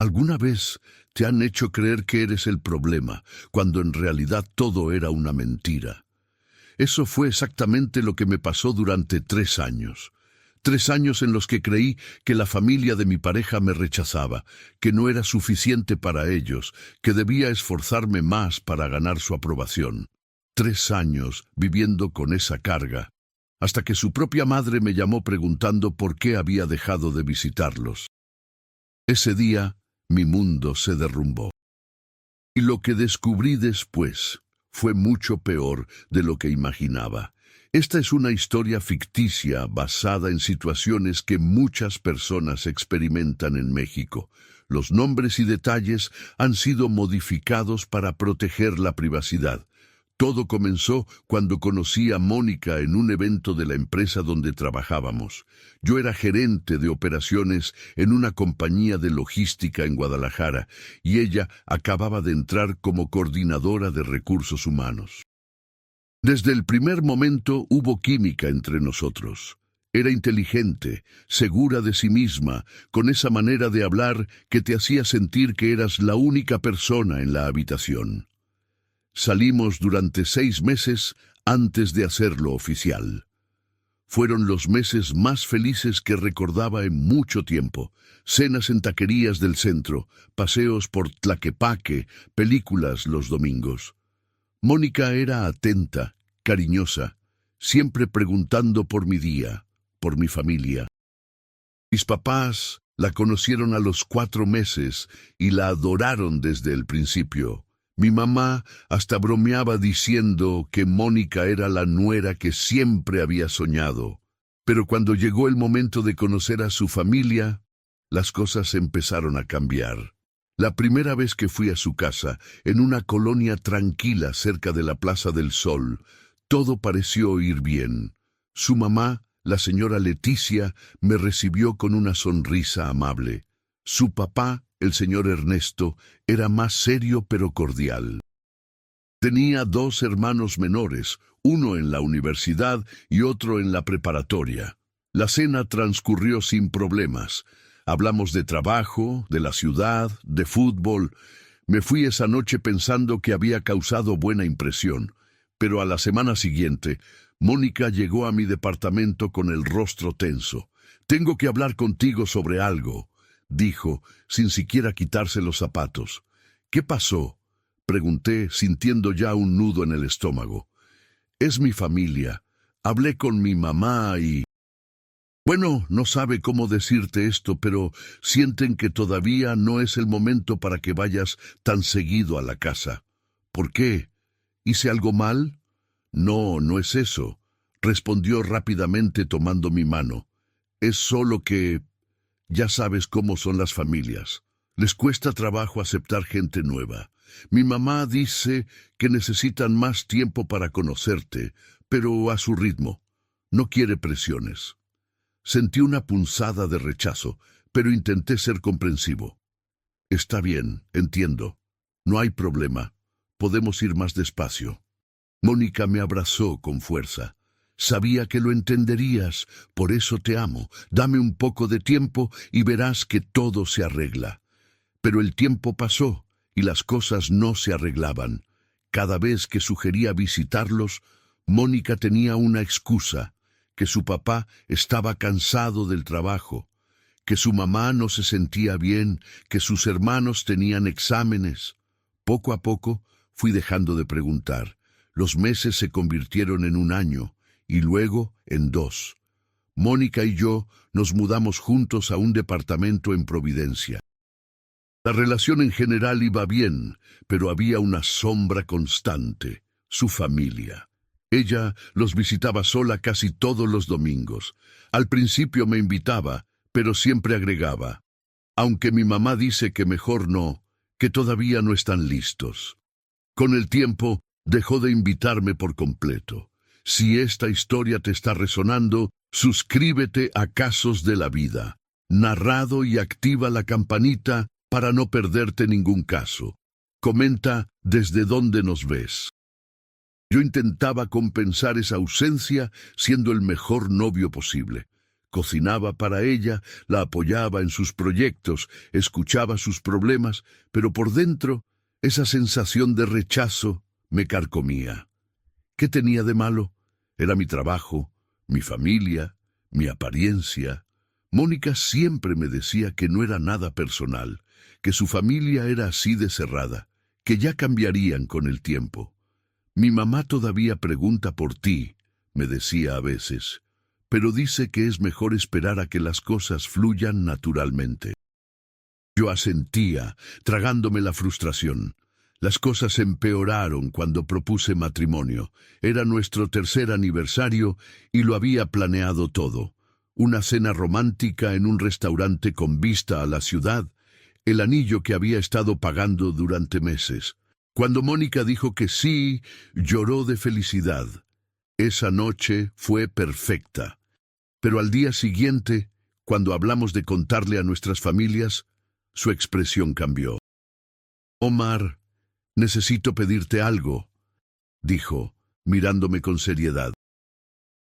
¿Alguna vez te han hecho creer que eres el problema, cuando en realidad todo era una mentira? Eso fue exactamente lo que me pasó durante 3 años. 3 años en los que creí que la familia de mi pareja me rechazaba, que no era suficiente para ellos, que debía esforzarme más para ganar su aprobación. 3 años viviendo con esa carga, hasta que su propia madre me llamó preguntando por qué había dejado de visitarlos. Ese día, mi mundo se derrumbó. Y lo que descubrí después fue mucho peor de lo que imaginaba. Esta es una historia ficticia basada en situaciones que muchas personas experimentan en México. Los nombres y detalles han sido modificados para proteger la privacidad. Todo comenzó cuando conocí a Mónica en un evento de la empresa donde trabajábamos. Yo era gerente de operaciones en una compañía de logística en Guadalajara y ella acababa de entrar como coordinadora de recursos humanos. Desde el primer momento hubo química entre nosotros. Era inteligente, segura de sí misma, con esa manera de hablar que te hacía sentir que eras la única persona en la habitación. Salimos durante 6 meses antes de hacerlo oficial. Fueron los meses más felices que recordaba en mucho tiempo. Cenas en taquerías del centro, paseos por Tlaquepaque, películas los domingos. Mónica era atenta, cariñosa, siempre preguntando por mi día, por mi familia. Mis papás la conocieron a los 4 meses y la adoraron desde el principio. Mi mamá hasta bromeaba diciendo que Mónica era la nuera que siempre había soñado. Pero cuando llegó el momento de conocer a su familia, las cosas empezaron a cambiar. La primera vez que fui a su casa, en una colonia tranquila cerca de la Plaza del Sol, todo pareció ir bien. Su mamá, la señora Leticia, me recibió con una sonrisa amable. Su papá, el señor Ernesto, era más serio pero cordial. Tenía 2 hermanos menores, uno en la universidad y otro en la preparatoria. La cena transcurrió sin problemas. Hablamos de trabajo, de la ciudad, de fútbol. Me fui esa noche pensando que había causado buena impresión, pero a la semana siguiente, Mónica llegó a mi departamento con el rostro tenso. «Tengo que hablar contigo sobre algo», dijo, sin siquiera quitarse los zapatos. «¿Qué pasó?», pregunté, sintiendo ya un nudo en el estómago. «Es mi familia. Hablé con mi mamá y...» «Bueno, no sabe cómo decirte esto, pero sienten que todavía no es el momento para que vayas tan seguido a la casa». «¿Por qué? ¿Hice algo mal?» «No, no es eso», respondió rápidamente tomando mi mano. «Es solo que... ya sabes cómo son las familias. Les cuesta trabajo aceptar gente nueva. Mi mamá dice que necesitan más tiempo para conocerte, pero a su ritmo. No quiere presiones». Sentí una punzada de rechazo, pero intenté ser comprensivo. «Está bien, entiendo. No hay problema. Podemos ir más despacio». Mónica me abrazó con fuerza. «Sabía que lo entenderías, por eso te amo. Dame un poco de tiempo y verás que todo se arregla». Pero el tiempo pasó y las cosas no se arreglaban. Cada vez que sugería visitarlos, Mónica tenía una excusa: que su papá estaba cansado del trabajo, que su mamá no se sentía bien, que sus hermanos tenían exámenes. Poco a poco fui dejando de preguntar. Los meses se convirtieron en 1 año y luego en 2. Mónica y yo nos mudamos juntos a un departamento en Providencia. La relación en general iba bien, pero había una sombra constante: su familia. Ella los visitaba sola casi todos los domingos. Al principio me invitaba, pero siempre agregaba: «Aunque mi mamá dice que mejor no, que todavía no están listos». Con el tiempo, dejó de invitarme por completo. Si esta historia te está resonando, suscríbete a Casos de la Vida, narrado, y activa la campanita para no perderte ningún caso. Comenta desde dónde nos ves. Yo intentaba compensar esa ausencia siendo el mejor novio posible. Cocinaba para ella, la apoyaba en sus proyectos, escuchaba sus problemas, pero por dentro esa sensación de rechazo me carcomía. ¿Qué tenía de malo? Era mi trabajo, mi familia, mi apariencia. Mónica siempre me decía que no era nada personal, que su familia era así de cerrada, que ya cambiarían con el tiempo. Mi mamá todavía pregunta por ti, me decía a veces, pero dice que es mejor esperar a que las cosas fluyan naturalmente. Yo asentía, tragándome la frustración. Las cosas empeoraron cuando propuse matrimonio. Era nuestro tercer aniversario y lo había planeado todo. Una cena romántica en un restaurante con vista a la ciudad, el anillo que había estado pagando durante meses. Cuando Mónica dijo que sí, lloró de felicidad. Esa noche fue perfecta. Pero al día siguiente, cuando hablamos de contarle a nuestras familias, su expresión cambió. «Omar, necesito pedirte algo», dijo, mirándome con seriedad.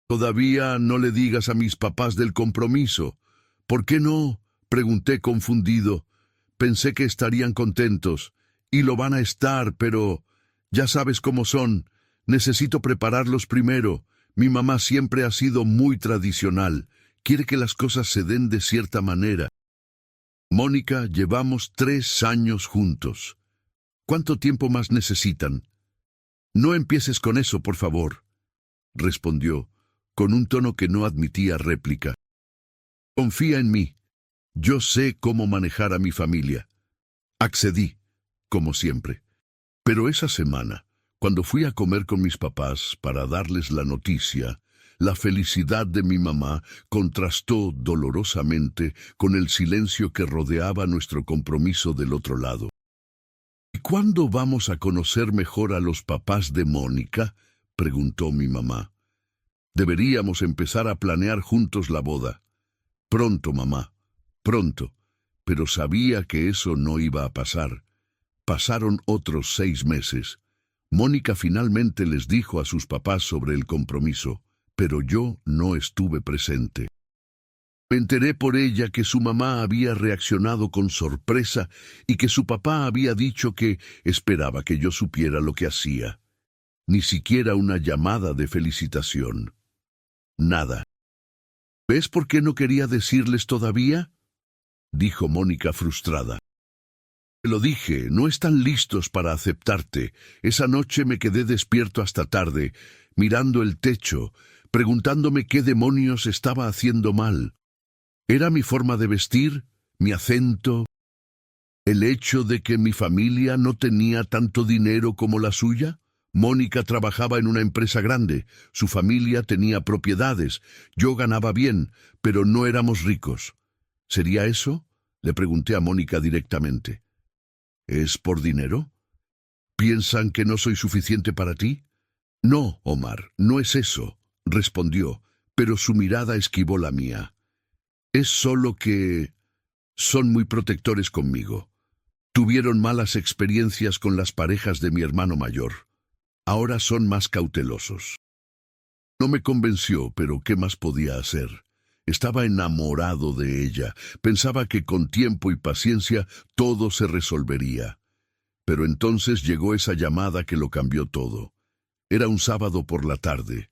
«Todavía no le digas a mis papás del compromiso». «¿Por qué no?», pregunté confundido. Pensé que estarían contentos, y lo van a estar, pero ya sabes cómo son. Necesito prepararlos primero. Mi mamá siempre ha sido muy tradicional. Quiere que las cosas se den de cierta manera. Mónica, llevamos 3 años juntos. ¿Cuánto tiempo más necesitan? No empieces con eso, por favor, respondió, con un tono que no admitía réplica. Confía en mí. Yo sé cómo manejar a mi familia. Accedí, como siempre. Pero esa semana, cuando fui a comer con mis papás para darles la noticia, la felicidad de mi mamá contrastó dolorosamente con el silencio que rodeaba nuestro compromiso del otro lado. ¿Y cuándo vamos a conocer mejor a los papás de Mónica?, preguntó mi mamá. Deberíamos empezar a planear juntos la boda. Pronto, mamá, pronto. Pero sabía que eso no iba a pasar. Pasaron otros 6 meses. Mónica finalmente les dijo a sus papás sobre el compromiso, pero yo no estuve presente. Me enteré por ella que su mamá había reaccionado con sorpresa y que su papá había dicho que esperaba que yo supiera lo que hacía. Ni siquiera una llamada de felicitación. Nada. ¿Ves por qué no quería decirles todavía?, dijo Mónica frustrada. Te lo dije, no están listos para aceptarte. Esa noche me quedé despierto hasta tarde, mirando el techo, preguntándome qué demonios estaba haciendo mal. ¿Era mi forma de vestir? ¿Mi acento? ¿El hecho de que mi familia no tenía tanto dinero como la suya? Mónica trabajaba en una empresa grande, su familia tenía propiedades, yo ganaba bien, pero no éramos ricos. ¿Sería eso?, le pregunté a Mónica directamente. ¿Es por dinero? ¿Piensan que no soy suficiente para ti? No, Omar, no es eso, respondió, pero su mirada esquivó la mía. Es solo que son muy protectores conmigo. Tuvieron malas experiencias con las parejas de mi hermano mayor. Ahora son más cautelosos. No me convenció, pero ¿qué más podía hacer? Estaba enamorado de ella. Pensaba que con tiempo y paciencia todo se resolvería. Pero entonces llegó esa llamada que lo cambió todo. Era un sábado por la tarde.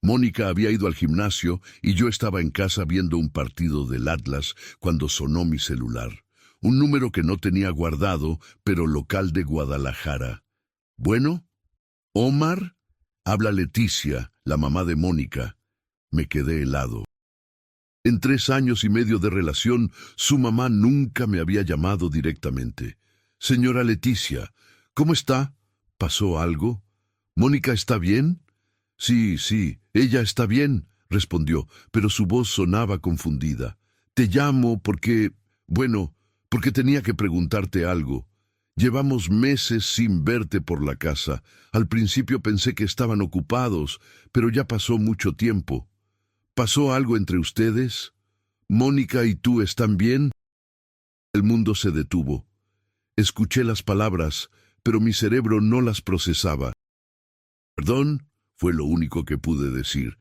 Mónica había ido al gimnasio y yo estaba en casa viendo un partido del Atlas cuando sonó mi celular. Un número que no tenía guardado, pero local de Guadalajara. ¿Bueno? ¿Omar? Habla Leticia, la mamá de Mónica. Me quedé helado. En 3 años y medio de relación, su mamá nunca me había llamado directamente. Señora Leticia, ¿cómo está? ¿Pasó algo? ¿Mónica está bien? Sí, ella está bien, respondió, pero su voz sonaba confundida. Te llamo porque tenía que preguntarte algo. Llevamos meses sin verte por la casa. Al principio pensé que estaban ocupados, pero ya pasó mucho tiempo. ¿Pasó algo entre ustedes? ¿Mónica y tú están bien? El mundo se detuvo. Escuché las palabras, pero mi cerebro no las procesaba. Perdón, fue lo único que pude decir.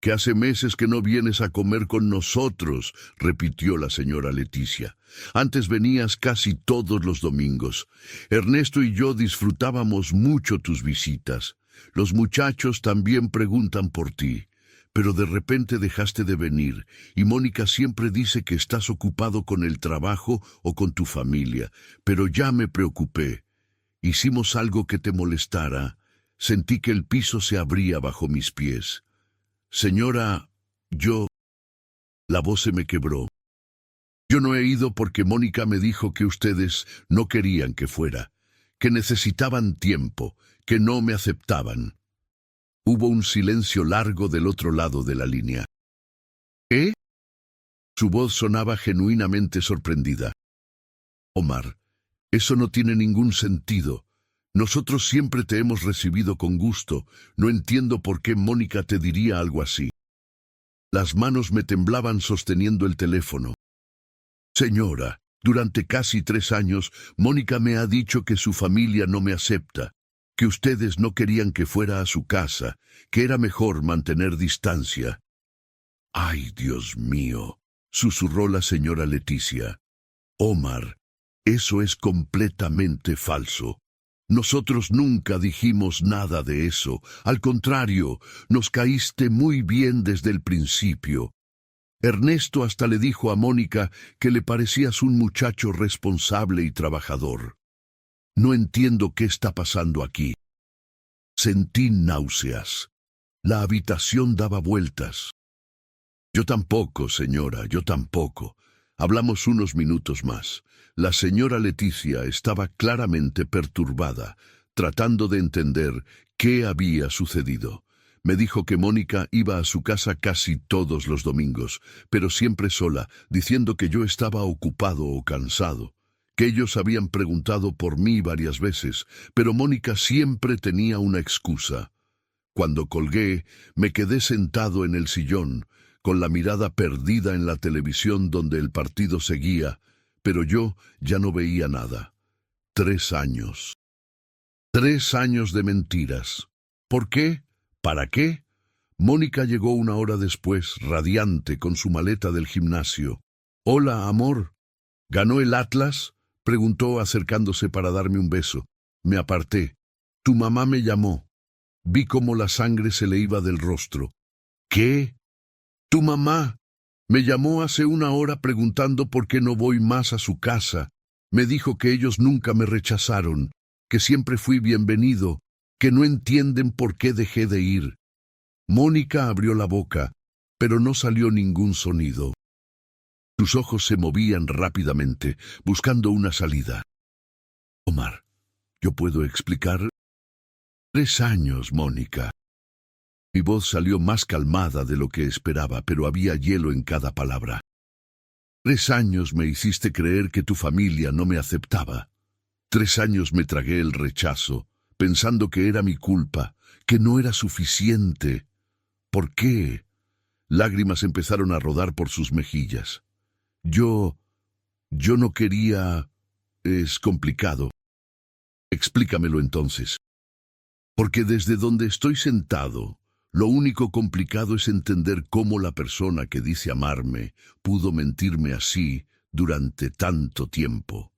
que hace meses que no vienes a comer con nosotros, repitió la señora Leticia. Antes venías casi todos los domingos. Ernesto y yo disfrutábamos mucho tus visitas. Los muchachos también preguntan por ti. Pero de repente dejaste de venir, y Mónica siempre dice que estás ocupado con el trabajo o con tu familia. Pero ya me preocupé. Hicimos algo que te molestara. Sentí que el piso se abría bajo mis pies. Señora, la voz se me quebró. Yo no he ido porque Mónica me dijo que ustedes no querían que fuera, que necesitaban tiempo, que no me aceptaban. Hubo un silencio largo del otro lado de la línea. ¿Qué? Su voz sonaba genuinamente sorprendida. Omar, eso no tiene ningún sentido. Nosotros siempre te hemos recibido con gusto. No entiendo por qué Mónica te diría algo así. Las manos me temblaban sosteniendo el teléfono. Señora, durante casi 3 años, Mónica me ha dicho que su familia no me acepta, que ustedes no querían que fuera a su casa, que era mejor mantener distancia. ¡Ay, Dios mío!, susurró la señora Leticia. Omar, eso es completamente falso. Nosotros nunca dijimos nada de eso. Al contrario, nos caíste muy bien desde el principio. Ernesto hasta le dijo a Mónica que le parecías un muchacho responsable y trabajador. No entiendo qué está pasando aquí. Sentí náuseas. La habitación daba vueltas. Yo tampoco, señora, yo tampoco. Hablamos unos minutos más. La señora Leticia estaba claramente perturbada, tratando de entender qué había sucedido. Me dijo que Mónica iba a su casa casi todos los domingos, pero siempre sola, diciendo que yo estaba ocupado o cansado, que ellos habían preguntado por mí varias veces, pero Mónica siempre tenía una excusa. Cuando colgué, me quedé sentado en el sillón, con la mirada perdida en la televisión donde el partido seguía, pero yo ya no veía nada. 3 años. 3 años de mentiras. ¿Por qué? ¿Para qué? Mónica llegó 1 hora después, radiante, con su maleta del gimnasio. «Hola, amor. ¿Ganó el Atlas?», preguntó acercándose para darme un beso. Me aparté. «Tu mamá me llamó». Vi cómo la sangre se le iba del rostro. «¿Qué? Tu mamá me llamó hace 1 hora preguntando por qué no voy más a su casa. Me dijo que ellos nunca me rechazaron, que siempre fui bienvenido, que no entienden por qué dejé de ir». Mónica abrió la boca, pero no salió ningún sonido. Sus ojos se movían rápidamente, buscando una salida. «Omar, ¿yo puedo explicar?» 3 años, Mónica. Mi voz salió más calmada de lo que esperaba, pero había hielo en cada palabra. 3 años me hiciste creer que tu familia no me aceptaba. 3 años me tragué el rechazo, pensando que era mi culpa, que no era suficiente. ¿Por qué? Lágrimas empezaron a rodar por sus mejillas. Yo no quería... Es complicado. Explícamelo entonces. Porque desde donde estoy sentado, lo único complicado es entender cómo la persona que dice amarme pudo mentirme así durante tanto tiempo.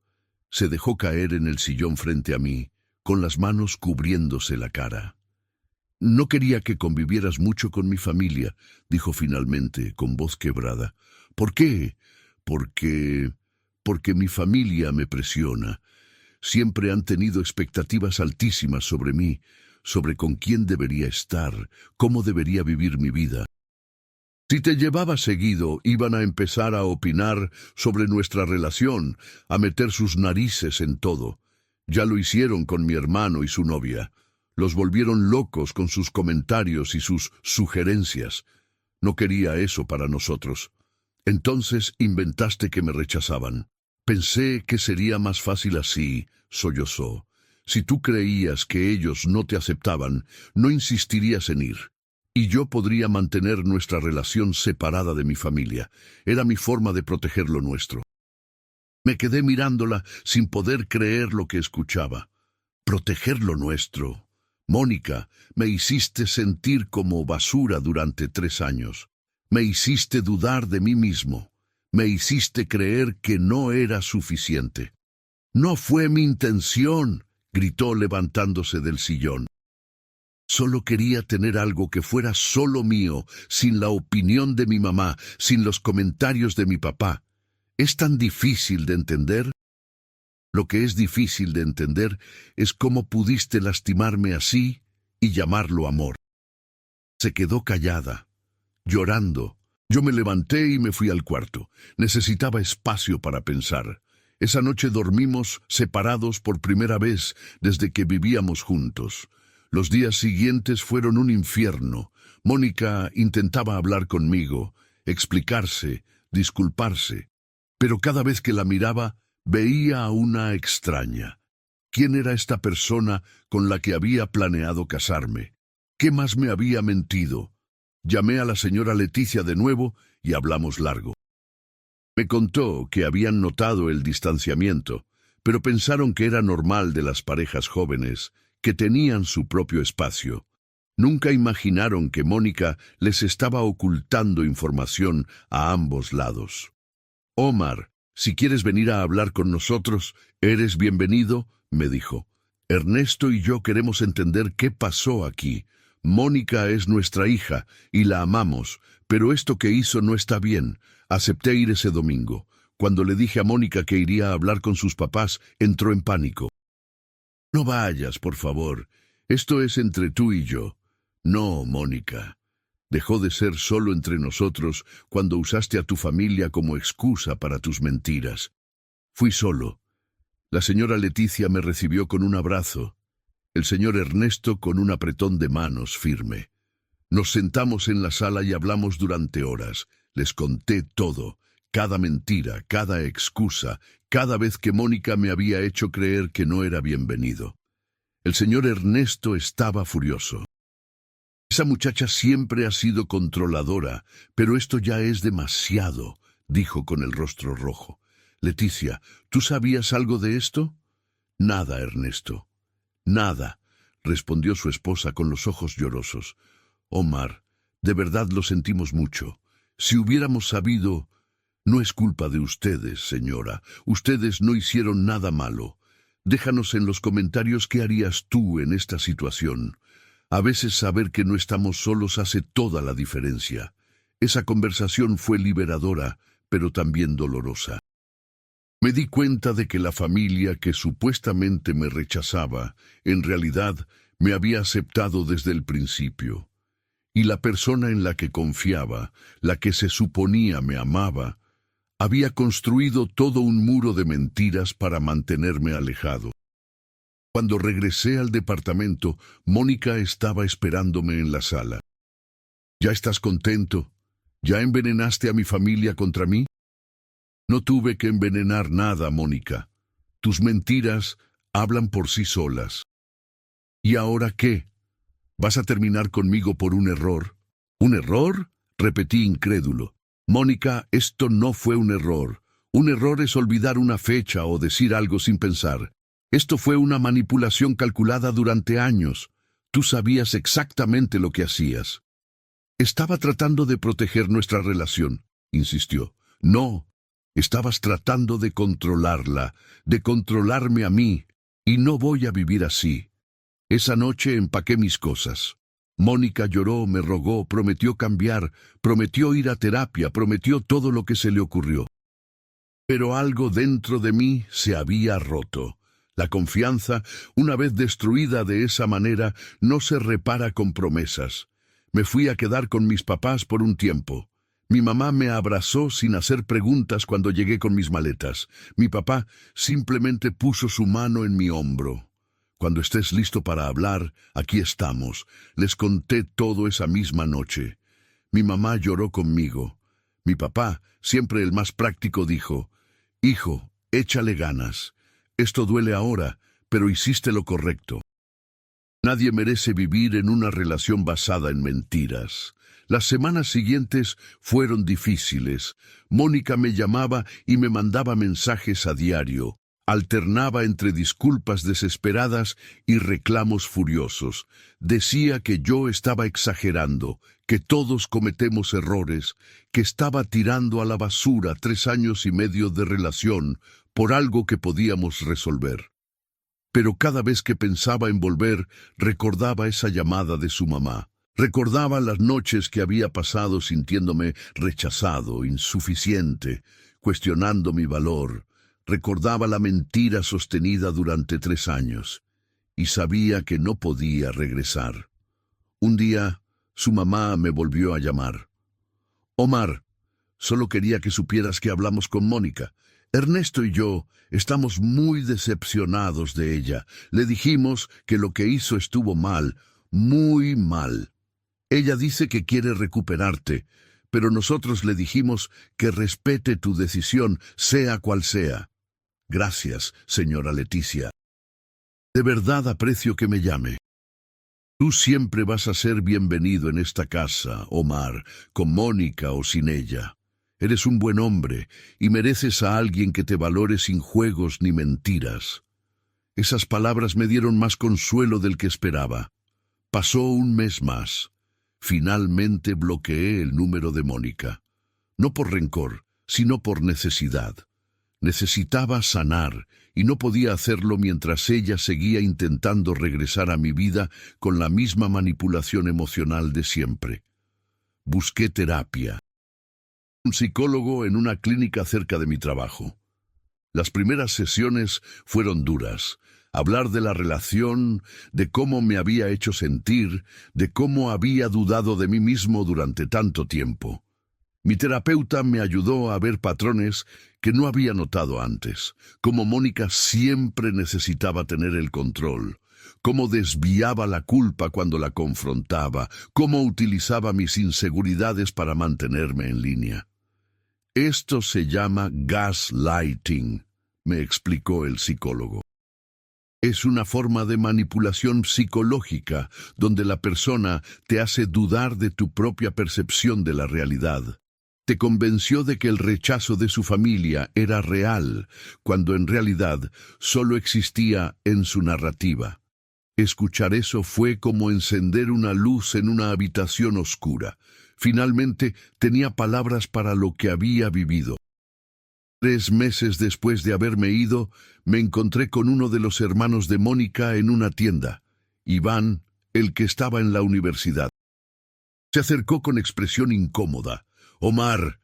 Se dejó caer en el sillón frente a mí, con las manos cubriéndose la cara. «No quería que convivieras mucho con mi familia», dijo finalmente, con voz quebrada. «¿Por qué? Porque mi familia me presiona. Siempre han tenido expectativas altísimas sobre mí, sobre con quién debería estar, cómo debería vivir mi vida. Si te llevaba seguido, iban a empezar a opinar sobre nuestra relación, a meter sus narices en todo. Ya lo hicieron con mi hermano y su novia. Los volvieron locos con sus comentarios y sus sugerencias. No quería eso para nosotros. Entonces inventaste que me rechazaban. Pensé que sería más fácil así», sollozó. «Si tú creías que ellos no te aceptaban, no insistirías en ir. Y yo podría mantener nuestra relación separada de mi familia. Era mi forma de proteger lo nuestro». Me quedé mirándola sin poder creer lo que escuchaba. «Proteger lo nuestro. Mónica, me hiciste sentir como basura durante 3 años. Me hiciste dudar de mí mismo. Me hiciste creer que no era suficiente. No fue mi intención, gritó levantándose del sillón. Solo quería tener algo que fuera solo mío, sin la opinión de mi mamá, sin los comentarios de mi papá. ¿Es tan difícil de entender? Lo que es difícil de entender es cómo pudiste lastimarme así y llamarlo amor. Se quedó callada, llorando. Yo me levanté y me fui al cuarto. Necesitaba espacio para pensar. Esa noche dormimos separados por primera vez desde que vivíamos juntos. Los días siguientes fueron un infierno. Mónica intentaba hablar conmigo, explicarse, disculparse. Pero cada vez que la miraba, veía a una extraña. ¿Quién era esta persona con la que había planeado casarme? ¿Qué más me había mentido? Llamé a la señora Leticia de nuevo y hablamos largo. Me contó que habían notado el distanciamiento, pero pensaron que era normal de las parejas jóvenes, que tenían su propio espacio. Nunca imaginaron que Mónica les estaba ocultando información a ambos lados. Omar, si quieres venir a hablar con nosotros, eres bienvenido, me dijo. Ernesto y yo queremos entender qué pasó aquí. Mónica es nuestra hija y la amamos, pero esto que hizo no está bien. Acepté ir ese domingo. Cuando le dije a Mónica que iría a hablar con sus papás, entró en pánico. No vayas, por favor. Esto es entre tú y yo. No, Mónica. Dejó de ser solo entre nosotros cuando usaste a tu familia como excusa para tus mentiras. Fui solo. La señora Leticia me recibió con un abrazo. El señor Ernesto con un apretón de manos firme. Nos sentamos en la sala y hablamos durante horas. Les conté todo, cada mentira, cada excusa, cada vez que Mónica me había hecho creer que no era bienvenido. El señor Ernesto estaba furioso. Esa muchacha siempre ha sido controladora, pero esto ya es demasiado, dijo con el rostro rojo. Leticia, ¿tú sabías algo de esto? Nada, Ernesto. Nada, respondió su esposa con los ojos llorosos. Omar, de verdad lo sentimos mucho. Si hubiéramos sabido... No es culpa de ustedes, señora. Ustedes no hicieron nada malo. Déjanos en los comentarios qué harías tú en esta situación. A veces saber que no estamos solos hace toda la diferencia. Esa conversación fue liberadora, pero también dolorosa. Me di cuenta de que la familia que supuestamente me rechazaba, en realidad me había aceptado desde el principio. Y la persona en la que confiaba, la que se suponía me amaba, había construido todo un muro de mentiras para mantenerme alejado. Cuando regresé al departamento, Mónica estaba esperándome en la sala. ¿Ya estás contento? ¿Ya envenenaste a mi familia contra mí? No tuve que envenenar nada, Mónica. Tus mentiras hablan por sí solas. ¿Y ahora qué? ¿Vas a terminar conmigo por un error? ¿Un error? Repetí incrédulo. Mónica, esto no fue un error. Un error es olvidar una fecha o decir algo sin pensar. Esto fue una manipulación calculada durante años. Tú sabías exactamente lo que hacías. Estaba tratando de proteger nuestra relación, insistió. No, estabas tratando de controlarla, de controlarme a mí, y no voy a vivir así. Esa noche empaqué mis cosas. Mónica lloró, me rogó, prometió cambiar, prometió ir a terapia, prometió todo lo que se le ocurrió. Pero algo dentro de mí se había roto. La confianza, una vez destruida de esa manera, no se repara con promesas. Me fui a quedar con mis papás por un tiempo. Mi mamá me abrazó sin hacer preguntas cuando llegué con mis maletas. Mi papá simplemente puso su mano en mi hombro. Cuando estés listo para hablar, aquí estamos. Les conté todo esa misma noche. Mi mamá lloró conmigo. Mi papá, siempre el más práctico, dijo, «Hijo, échale ganas. Esto duele ahora, pero hiciste lo correcto». Nadie merece vivir en una relación basada en mentiras. Las semanas siguientes fueron difíciles. Mónica me llamaba y me mandaba mensajes a diario. Alternaba entre disculpas desesperadas y reclamos furiosos. Decía que yo estaba exagerando, que todos cometemos errores, que estaba tirando a la basura 3 años y medio de relación por algo que podíamos resolver. Pero cada vez que pensaba en volver, recordaba esa llamada de su mamá. Recordaba las noches que había pasado sintiéndome rechazado, insuficiente, cuestionando mi valor. Recordaba la mentira sostenida durante 3 años y sabía que no podía regresar. Un día, su mamá me volvió a llamar. Omar, solo quería que supieras que hablamos con Mónica. Ernesto y yo estamos muy decepcionados de ella. Le dijimos que lo que hizo estuvo mal, muy mal. Ella dice que quiere recuperarte, pero nosotros le dijimos que respete tu decisión, sea cual sea. Gracias, señora Leticia. De verdad aprecio que me llame. Tú siempre vas a ser bienvenido en esta casa, Omar, con Mónica o sin ella. Eres un buen hombre y mereces a alguien que te valore sin juegos ni mentiras. Esas palabras me dieron más consuelo del que esperaba. Pasó un mes más. Finalmente bloqueé el número de Mónica. No por rencor, sino por necesidad. Necesitaba sanar y no podía hacerlo mientras ella seguía intentando regresar a mi vida con la misma manipulación emocional de siempre. Busqué terapia. Un psicólogo en una clínica cerca de mi trabajo. Las primeras sesiones fueron duras. Hablar de la relación, de cómo me había hecho sentir, de cómo había dudado de mí mismo durante tanto tiempo. Mi terapeuta me ayudó a ver patrones que no había notado antes, cómo Mónica siempre necesitaba tener el control, cómo desviaba la culpa cuando la confrontaba, cómo utilizaba mis inseguridades para mantenerme en línea. Esto se llama gaslighting, me explicó el psicólogo. Es una forma de manipulación psicológica donde la persona te hace dudar de tu propia percepción de la realidad. Te convenció de que el rechazo de su familia era real, cuando en realidad solo existía en su narrativa. Escuchar eso fue como encender una luz en una habitación oscura. Finalmente tenía palabras para lo que había vivido. 3 meses después de haberme ido, me encontré con uno de los hermanos de Mónica en una tienda, Iván, el que estaba en la universidad. Se acercó con expresión incómoda. Omar,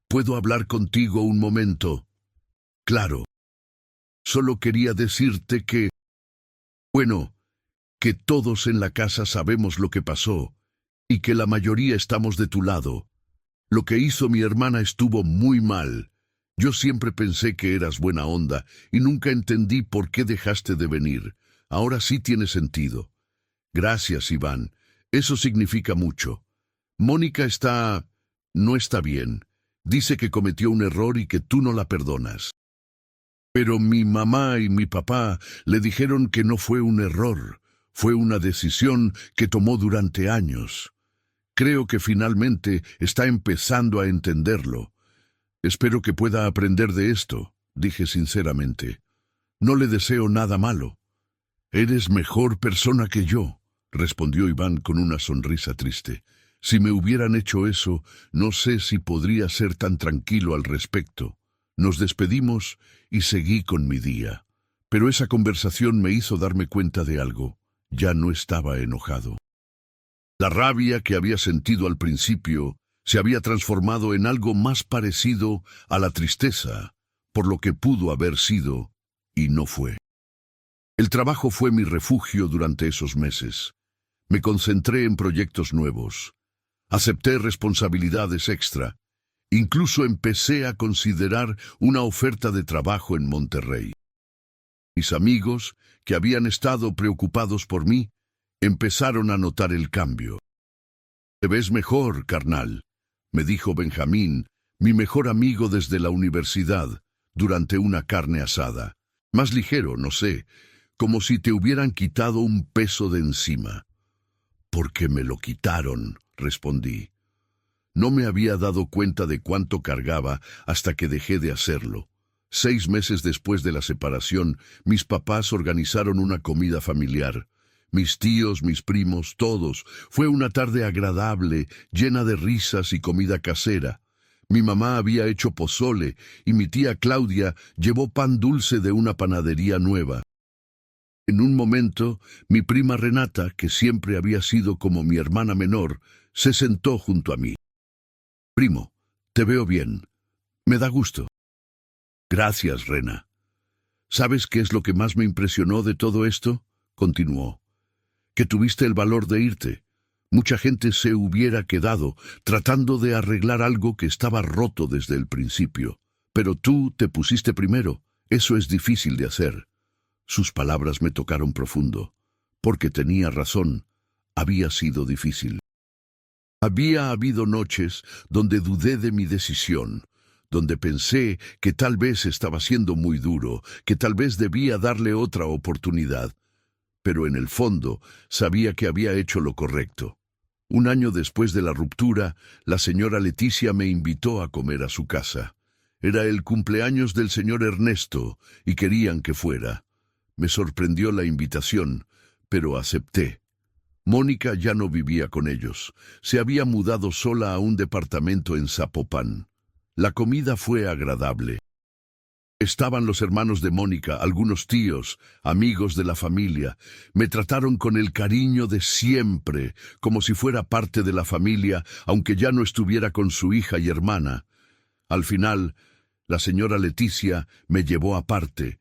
¿puedo hablar contigo un momento? Claro. Solo quería decirte que... Bueno, que todos en la casa sabemos lo que pasó y que la mayoría estamos de tu lado. Lo que hizo mi hermana estuvo muy mal. Yo siempre pensé que eras buena onda y nunca entendí por qué dejaste de venir. Ahora sí tiene sentido. Gracias, Iván. Eso significa mucho. Mónica no está bien. Dice que cometió un error y que tú no la perdonas. Pero mi mamá y mi papá le dijeron que no fue un error. Fue una decisión que tomó durante años. Creo que finalmente está empezando a entenderlo. Espero que pueda aprender de esto, dije sinceramente. No le deseo nada malo. Eres mejor persona que yo, respondió Iván con una sonrisa triste. Si me hubieran hecho eso, no sé si podría ser tan tranquilo al respecto. Nos despedimos y seguí con mi día. Pero esa conversación me hizo darme cuenta de algo. Ya no estaba enojado. La rabia que había sentido al principio se había transformado en algo más parecido a la tristeza, por lo que pudo haber sido, y no fue. El trabajo fue mi refugio durante esos meses. Me concentré en proyectos nuevos. Acepté responsabilidades extra. Incluso empecé a considerar una oferta de trabajo en Monterrey. Mis amigos, que habían estado preocupados por mí, empezaron a notar el cambio. «Te ves mejor, carnal», me dijo Benjamín, mi mejor amigo desde la universidad, durante una carne asada. Más ligero, no sé, como si te hubieran quitado un peso de encima. «Porque me lo quitaron», respondí. No me había dado cuenta de cuánto cargaba hasta que dejé de hacerlo. 6 meses después de la separación, mis papás organizaron una comida familiar. Mis tíos, mis primos, todos. Fue una tarde agradable, llena de risas y comida casera. Mi mamá había hecho pozole y mi tía Claudia llevó pan dulce de una panadería nueva. En un momento, mi prima Renata, que siempre había sido como mi hermana menor, se sentó junto a mí. «Primo, te veo bien. Me da gusto». «Gracias, Rena». «¿Sabes qué es lo que más me impresionó de todo esto?», continuó. «Que tuviste el valor de irte. Mucha gente se hubiera quedado tratando de arreglar algo que estaba roto desde el principio. Pero tú te pusiste primero. Eso es difícil de hacer». Sus palabras me tocaron profundo, porque tenía razón. Había sido difícil. Había habido noches donde dudé de mi decisión, donde pensé que tal vez estaba siendo muy duro, que tal vez debía darle otra oportunidad. Pero en el fondo sabía que había hecho lo correcto. Un año después de la ruptura, la señora Leticia me invitó a comer a su casa. Era el cumpleaños del señor Ernesto y querían que fuera. Me sorprendió la invitación, pero acepté. Mónica ya no vivía con ellos. Se había mudado sola a un departamento en Zapopan. La comida fue agradable. Estaban los hermanos de Mónica, algunos tíos, amigos de la familia. Me trataron con el cariño de siempre, como si fuera parte de la familia, aunque ya no estuviera con su hija y hermana. Al final, la señora Leticia me llevó aparte.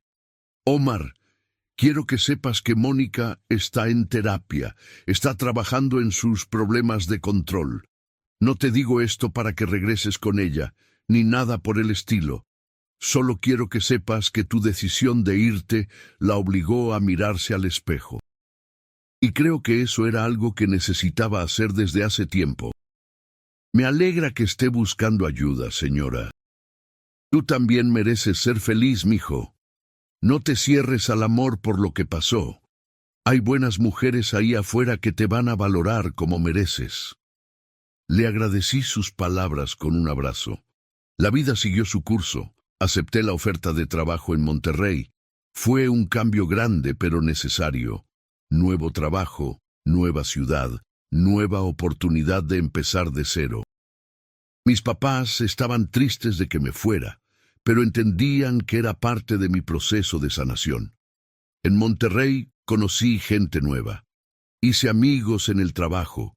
«Omar, quiero que sepas que Mónica está en terapia, está trabajando en sus problemas de control. No te digo esto para que regreses con ella, ni nada por el estilo. Solo quiero que sepas que tu decisión de irte la obligó a mirarse al espejo. Y creo que eso era algo que necesitaba hacer desde hace tiempo. Me alegra que esté buscando ayuda, señora. Tú también mereces ser feliz, mijo. No te cierres al amor por lo que pasó. Hay buenas mujeres ahí afuera que te van a valorar como mereces». Le agradecí sus palabras con un abrazo. La vida siguió su curso. Acepté la oferta de trabajo en Monterrey. Fue un cambio grande pero necesario. Nuevo trabajo, nueva ciudad, nueva oportunidad de empezar de cero. Mis papás estaban tristes de que me fuera, pero entendían que era parte de mi proceso de sanación. En Monterrey conocí gente nueva. Hice amigos en el trabajo.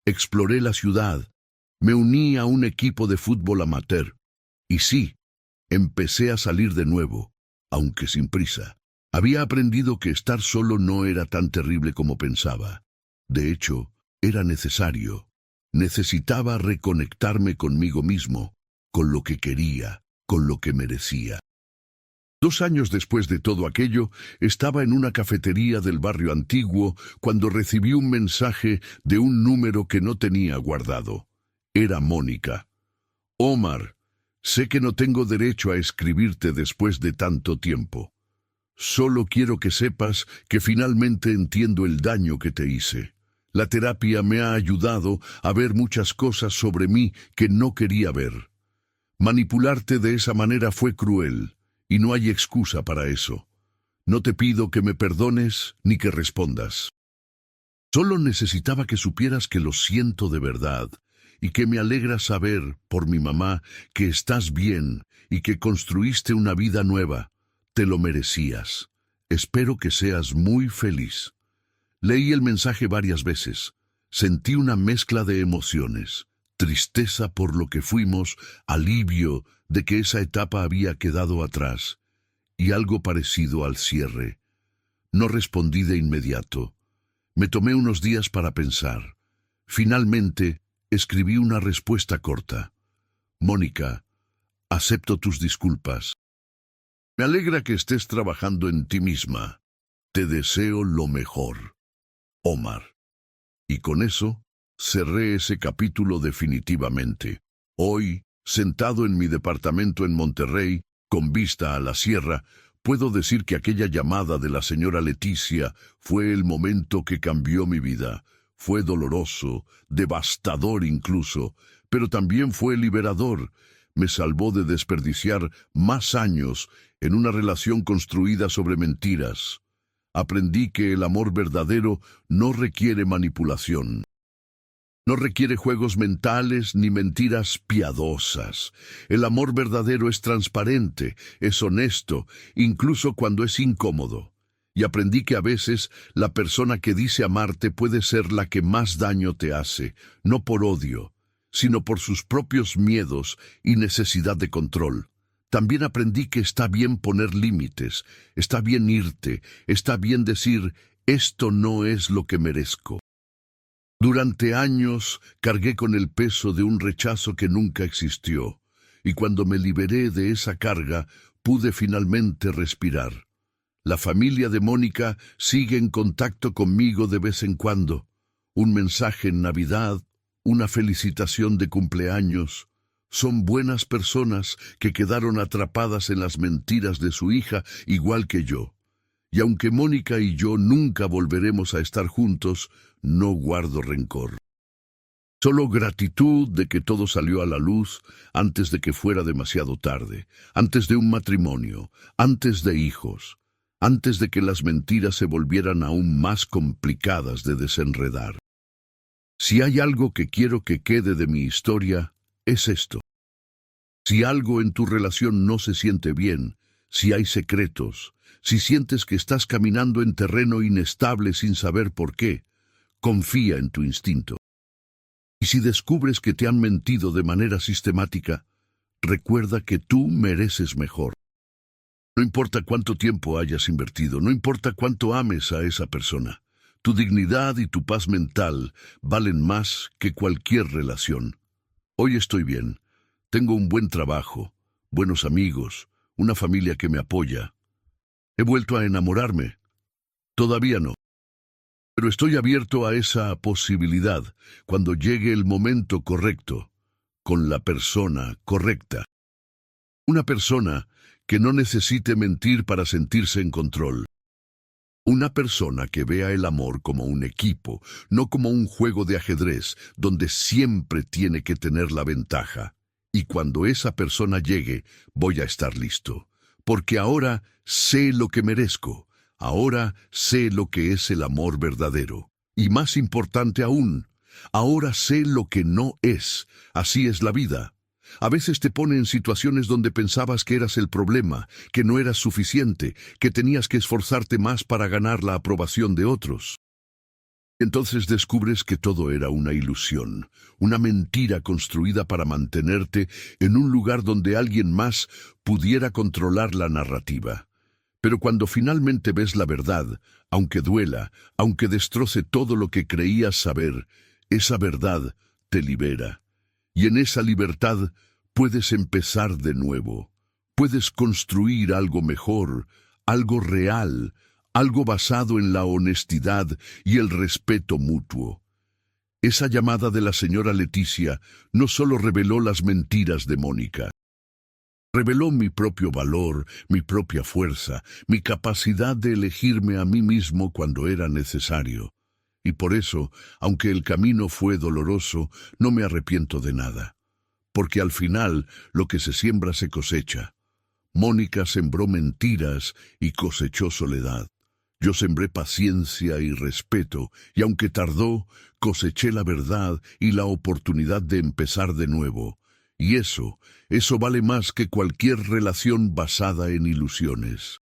Exploré la ciudad. Me uní a un equipo de fútbol amateur. Y sí, empecé a salir de nuevo, aunque sin prisa. Había aprendido que estar solo no era tan terrible como pensaba. De hecho, era necesario. Necesitaba reconectarme conmigo mismo, con lo que quería, con lo que merecía. 2 años después de todo aquello, estaba en una cafetería del barrio antiguo cuando recibí un mensaje de un número que no tenía guardado. Era Mónica. «Omar, sé que no tengo derecho a escribirte después de tanto tiempo. Solo quiero que sepas que finalmente entiendo el daño que te hice. La terapia me ha ayudado a ver muchas cosas sobre mí que no quería ver. Manipularte de esa manera fue cruel, y no hay excusa para eso. No te pido que me perdones ni que respondas. Solo necesitaba que supieras que lo siento de verdad, y que me alegra saber, por mi mamá, que estás bien y que construiste una vida nueva. Te lo merecías. Espero que seas muy feliz». Leí el mensaje varias veces. Sentí una mezcla de emociones. Tristeza por lo que fuimos, alivio de que esa etapa había quedado atrás, y algo parecido al cierre. No respondí de inmediato. Me tomé unos días para pensar. Finalmente, escribí una respuesta corta. «Mónica, acepto tus disculpas. Me alegra que estés trabajando en ti misma. Te deseo lo mejor. Omar». Y con eso, cerré ese capítulo definitivamente. Hoy, sentado en mi departamento en Monterrey, con vista a la sierra, puedo decir que aquella llamada de la señora Leticia fue el momento que cambió mi vida. Fue doloroso, devastador incluso, pero también fue liberador. me salvó de desperdiciar más años en una relación construida sobre mentiras. Aprendí que el amor verdadero no requiere manipulación. No requiere juegos mentales ni mentiras piadosas. El amor verdadero es transparente, es honesto, incluso cuando es incómodo. Y aprendí que a veces la persona que dice amarte puede ser la que más daño te hace, no por odio, sino por sus propios miedos y necesidad de control. También aprendí que está bien poner límites, está bien irte, está bien decir, esto no es lo que merezco. Durante años cargué con el peso de un rechazo que nunca existió, y cuando me liberé de esa carga, pude finalmente respirar. La familia de Mónica sigue en contacto conmigo de vez en cuando. Un mensaje en Navidad, una felicitación de cumpleaños. Son buenas personas que quedaron atrapadas en las mentiras de su hija, igual que yo. Y aunque Mónica y yo nunca volveremos a estar juntos, no guardo rencor. Solo gratitud de que todo salió a la luz antes de que fuera demasiado tarde, antes de un matrimonio, antes de hijos, antes de que las mentiras se volvieran aún más complicadas de desenredar. Si hay algo que quiero que quede de mi historia, es esto. Si algo en tu relación no se siente bien, si hay secretos, si sientes que estás caminando en terreno inestable sin saber por qué, confía en tu instinto. Y si descubres que te han mentido de manera sistemática, recuerda que tú mereces mejor. No importa cuánto tiempo hayas invertido, no importa cuánto ames a esa persona, tu dignidad y tu paz mental valen más que cualquier relación. Hoy estoy bien, tengo un buen trabajo, buenos amigos, una familia que me apoya. ¿He vuelto a enamorarme? Todavía no. Pero estoy abierto a esa posibilidad cuando llegue el momento correcto, con la persona correcta. Una persona que no necesite mentir para sentirse en control. Una persona que vea el amor como un equipo, no como un juego de ajedrez, donde siempre tiene que tener la ventaja. Y cuando esa persona llegue, voy a estar listo. Porque ahora sé lo que merezco. Ahora sé lo que es el amor verdadero. Y más importante aún, ahora sé lo que no es. Así es la vida. A veces te pone en situaciones donde pensabas que eras el problema, que no eras suficiente, que tenías que esforzarte más para ganar la aprobación de otros. Entonces descubres que todo era una ilusión, una mentira construida para mantenerte en un lugar donde alguien más pudiera controlar la narrativa. Pero cuando finalmente ves la verdad, aunque duela, aunque destroce todo lo que creías saber, esa verdad te libera. Y en esa libertad puedes empezar de nuevo. Puedes construir algo mejor, algo real, algo basado en la honestidad y el respeto mutuo. Esa llamada de la señora Leticia no solo reveló las mentiras de Mónica. Reveló mi propio valor, mi propia fuerza, mi capacidad de elegirme a mí mismo cuando era necesario. Y por eso, aunque el camino fue doloroso, no me arrepiento de nada. Porque al final, lo que se siembra se cosecha. Mónica sembró mentiras y cosechó soledad. Yo sembré paciencia y respeto, y aunque tardó, coseché la verdad y la oportunidad de empezar de nuevo. Y eso vale más que cualquier relación basada en ilusiones.